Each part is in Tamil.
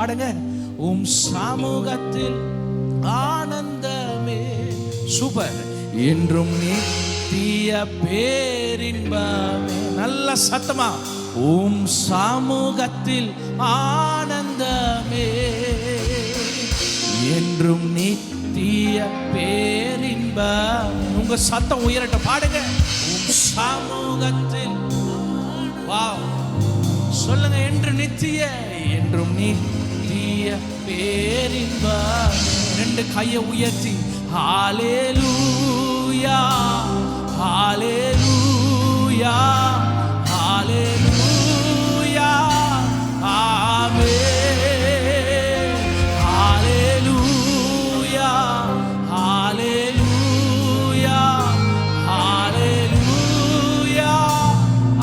பாடுங்க. உம் சமூகத்தில் ஆனந்தமே. சூப்பர். என்றும் நித்திய பேரின்பமே. நல்ல சத்தமா. உம் சமூகத்தில் ஆனந்தமே, என்றும் நித்திய பேரின்பம். உங்க சத்தம் உயரட்ட பாடுங்க. உம் சமூகத்தில் சொல்லுங்க. என்று நித்திய, என்றும் நித்திய பேரின்பம். ரெண்டு கையை உயர்த்தி ஹல்லேலூயா ஹல்லேலூயா ஹல்லேலூயா ஆமென் ஹல்லேலூயா ஹல்லேலூயா ஹல்லேலூயா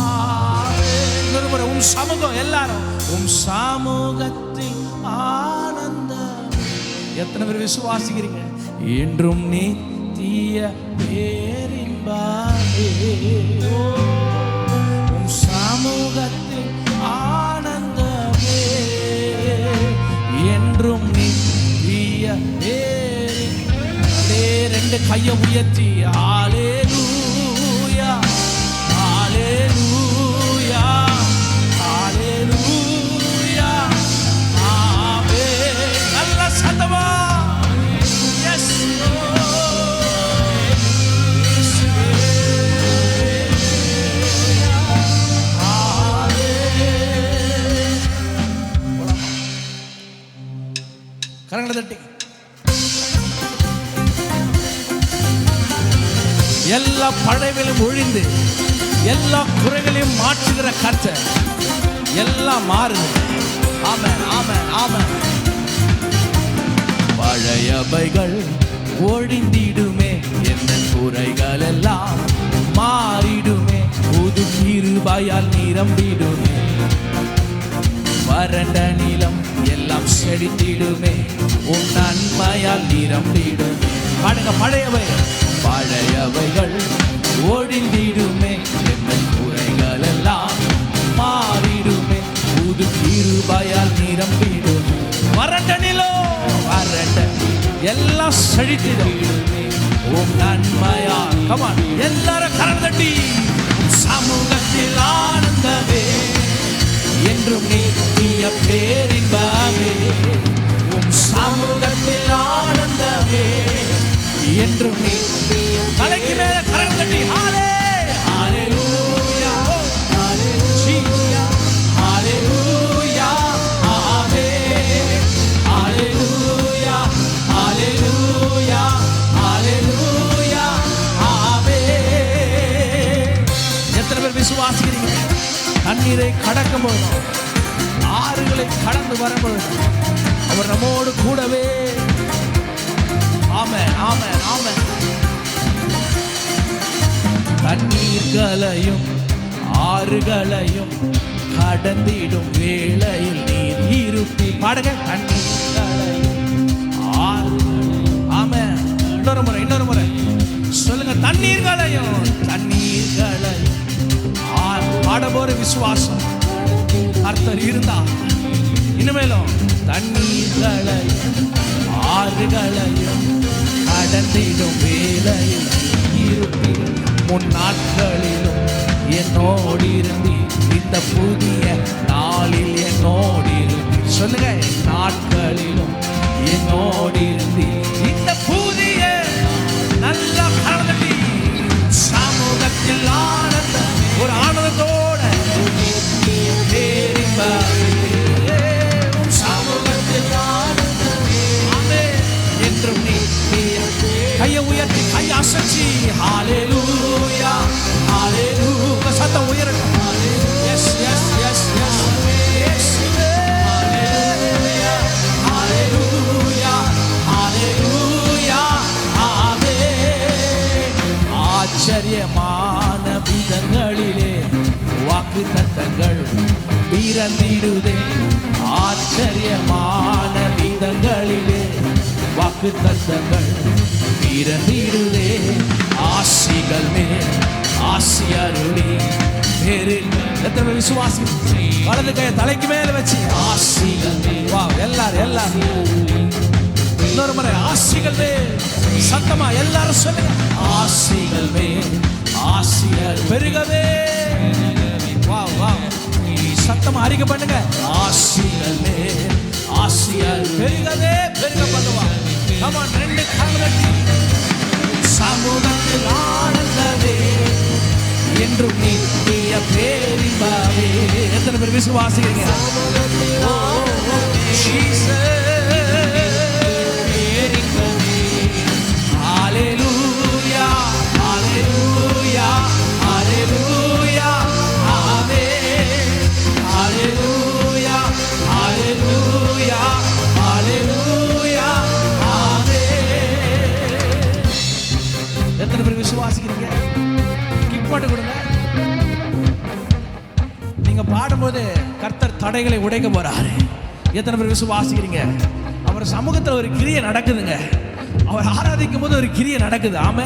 ஆமென். இன்னொரு முறை உம் சமூகம். எல்லாரும் உம் சமூகத்தில் ஆனந்தம். எத்தனை பேர் விசுவாசிக்கிறீங்க? என்றும் நித்திய பேரின்பமே. உம் சமூகத்தில் ஆனந்தமே, என்றும் நித்திய பேரின்பமே. ரெண்டு கையை உயர்த்தி ஹல்லேலூயா ஹல்லேலூயா ஹல்லேலூயா ஆமென். நல்ல சத்தமா. எஸ் கரங்களை தட்டி. எல்லா பழையவையும் ஒழிந்து எல்லா குறைகளையும் மாற்றுகிற கர்த்தர். எல்லாம் மாறுது. ஆமென் ஆமென் ஆமென். பழையவைகள் ஒழிந்திடுமே, என்ன குறைகள் எல்லாம் மாறிடுமே, புது கிருபையால் நிரம்பிடுமே. வறண்ட நிலம் எல்லாம் செழித்திடுமே, உன் நன்மையால் நிரம்பிடுமே. பாடுங்க. பழையவைகள் பழையவைகள் ஒழிந்திடுமே, என்ன குறைகள் எல்லாம் மாறிடுமே, புது கிருபையால் நிரம்பிடுமே. வறண்ட நிலம் வறண்ட எல்லாம் செழித்திடுமே, உன் நன்மையால். கமான் எல்லாரும் கரம் தட்டி. சமூகத்தில் ஆனந்தமே, என்றும் நித்திய பேரின்பமே. உம் சமூகத்தில் ஆனந்தமே, என்றும் நித்திய. தலைக்கு மேல கரம் தட்டி ஹல்லேலூயா ஹல்லேலூயா ஹல்லேலூயா ஆமென் ஹல்லேலூயா ஹல்லேலூயா ஹல்லேலூயா ஆமென். எத்தனை பேர் விசுவாசிக்கிறீங்க? தண்ணீரை கடக்கும் பொழுது, ஆறுகளை கடந்து வரும்பொழுது அவர் நம்மோடு கூடவே. ஆமென் ஆமென் ஆமென். தண்ணீர்களையும் ஆறுகளையும் கடந்திடும் வேளையில் நீர் இருப்பி. பாடுங்க. தண்ணீர்களையும் ஆறுகளையும். ஆமென். இன்னொரு முறை இன்னொரு முறை சொல்லுங்க. தண்ணீர்களையும் தண்ணீர்களையும். பாடபோற விசுவாசம் கர்த்தர் இருந்தா இனிமேலும் தண்ணீர்களையும் ஆறுகளையும் கடந்திடும் வேளையில் இருப்பீர். முன் நாட்களிலும் என்னோடு இருந்து இந்த புதிய நாளில் என்னோடு இருந்து. சொல்லுங்க. நாட்களிலும் என்னோடு இருந்து இந்த புதிய நல்ல கரடி சமூகத்தில் ஆனந்தம். ஒரு ஆனந்தத்தோட சமூகத்தில் ஆனந்தமே, என்றும் நித்திய. கையை உயர்த்தி கையை அசைச்சி ஹல்லேலூயா ஹல்லேலூயா. சத்தம் உயரட்டும். எஸ் எஸ் எஸ் எஸ் ஹல்லேலூயா ஹல்லேலூயா ஹல்லேலூயா ஆமென். ஆச்சரியமான விதங்களிலே வாக்குத்தத்தங்கள் பிறந்திடுதே. ஆச்சரியமான விதங்களிலே வாக்குத்தத்தங்கள் பிறந்திடுதே. ஆசிகள் மேல் ஆசி அருளி எத்தனை பேர் விசுவாசி? வலது கையை தலைக்கு மேல வச்சு ஆசிகள் வா. எல்லாரும் இன்னொரு முறை ஆசிகள் மேல் சத்தமா எல்லாரும் சொல்லுங்க. ஆசிகள் மேல் ஆசிகள் பெருகவே. வா வா சத்தமா அறிக்கை பண்ணுங்க. ஆசிகள் மேல் ஆசிகள் பெருகவே பெருக பண்ணுவா. Come on, ரெண்டு கரங்களை சமூகத்தில் ஆனந்தமே என்றும் நித்திய பேரின்பமே. எத்தனை பேர் விசுவாசிக்கிறீங்க? ஹல்லேலூயா ஹல்லேலூயா ஹல்லேலூயா ஆமென். ஹல்லேலூயா ஹல்லேலூயா ஹல்லேலூயா ஆமென். எத்தனை பேர் விசுவாசிக்கிறீங்க? கிக் பண்ணி கொடுங்க. நீங்க பாடும்போது கர்த்தர் தடைகளை உடைக்க போறாரு. எத்தனை பேர் விசுவாசிக்கிறீங்க? அவர் சமூகத்தில் ஒரு கிரியை நடக்குதுங்க. அவர் ஆராதிக்கும் போது ஒரு கிரியை நடக்குது. ஆமே.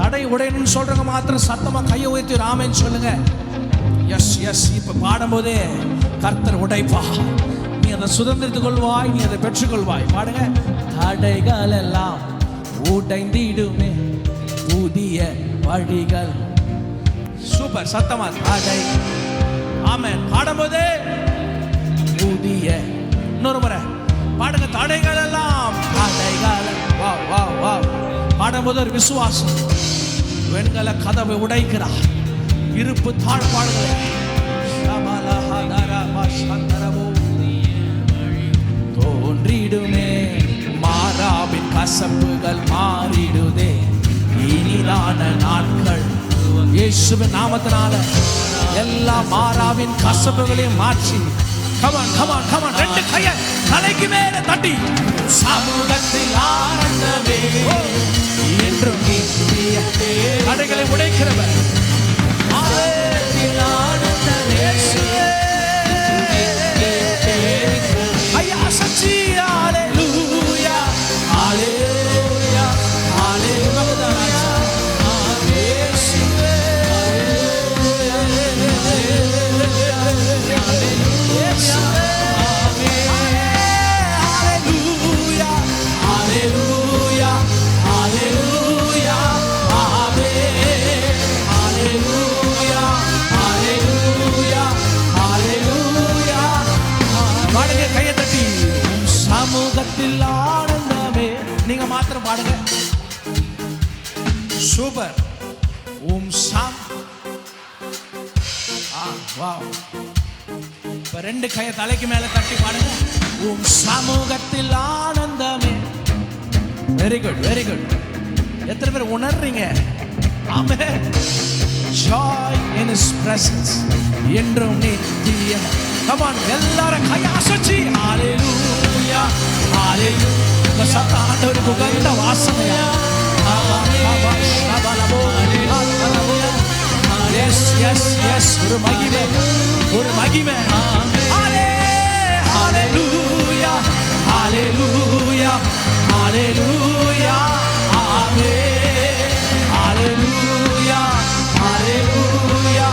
தடை உடையணும்னு சொல்றவங்க மாத்திரம் சத்தமா கையை உயர்த்தி ஒரு ஆமேன்னு சொல்லுங்க. Yes yes. இப்ப பாடும்போதே கர்த்தர் உடைப்பா. நீ அதை சுதந்திரத்துக் கொள்வாய், நீ அதை பெற்றுக்கொள்வாய். பாடுங்க. தடைகள் எல்லாம் உடைந்திடுமே புதிய வழிகள். சூப்பர். சத்தமா தடை. ஆமென். பாடும்போதே புதிய. இன்னொரு முறை பாடுங்க. தடைகள் எல்லாம் தடைகள். வா வா வா. பாடும்போது ஒரு விசுவாசம். வெண்கல கதவை உடைக்கிறார். இருப்பு தாழ்பாடுகளை தோன்றிடுமே. மாறாவின் கசப்புகள் மாறிடுதே. இனிதான நாட்கள் இயேசுவின் நாமத்தினால எல்லா மாறாவின் கசப்புகளையும் மாற்றி. Come on, come on, come on. ரெண்டு கையை தலைக்கு மேல தட்டி சமூகத்தில் ஆனந்தமே என்றும் நித்திய தடைகளை உடைக்கிறவர். ஐயா சச்சி. ஹல்லேலூயா ஹல்லேலூயா ஹல்லேலூயா. சமூகத்தில் ஆனந்தமே. நீங்க மாத்திரம் பாடுங்க. சூப்பர். ஓம் சாம். வாவ். இப்ப ரெண்டு கையை தலைக்கு மேல தட்டி பாடுங்க. ஓம் சமூகத்தில் ஆனந்தமே. Very good very good. எத்தனை பேர் உணர்றீங்க? ஆமென். Joy in his presence என்றும் நித்தியம். Come on, எல்லாரும் கையை அசைச்சி ஹல்லேலூயா ஹல்லேலூயா. சத்தாண்டவருக்கு உகந்த வாசனையா. Yes yes yes. ஒரு மகிமை ஒரு மகிமை. ஹல்லேலூயா ஹல்லேலூயா ஹல்லேலூயா ஆமென். ஹல்லேலூயா ஹல்லேலூயா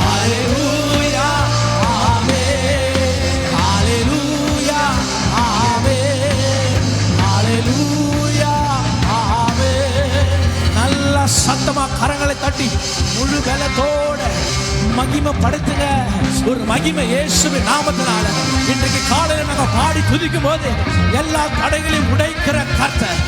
ஹல்லேலூயா ஆமென். ஹல்லேலூயா ஆமென். ஹல்லேலூயா ஆமென். நல்ல சத்தமா கரங்களை தட்டி முழு பலத்தோட மகிமை படுத்துங்க. ஒரு மகிமை இயேசுவின் நாமத்தினால இன்றைக்கு காலையில் நாங்கள் பாடி துதிக்கும் போது எல்லா தடைகளையும் உடைக்கிற கர்த்தர்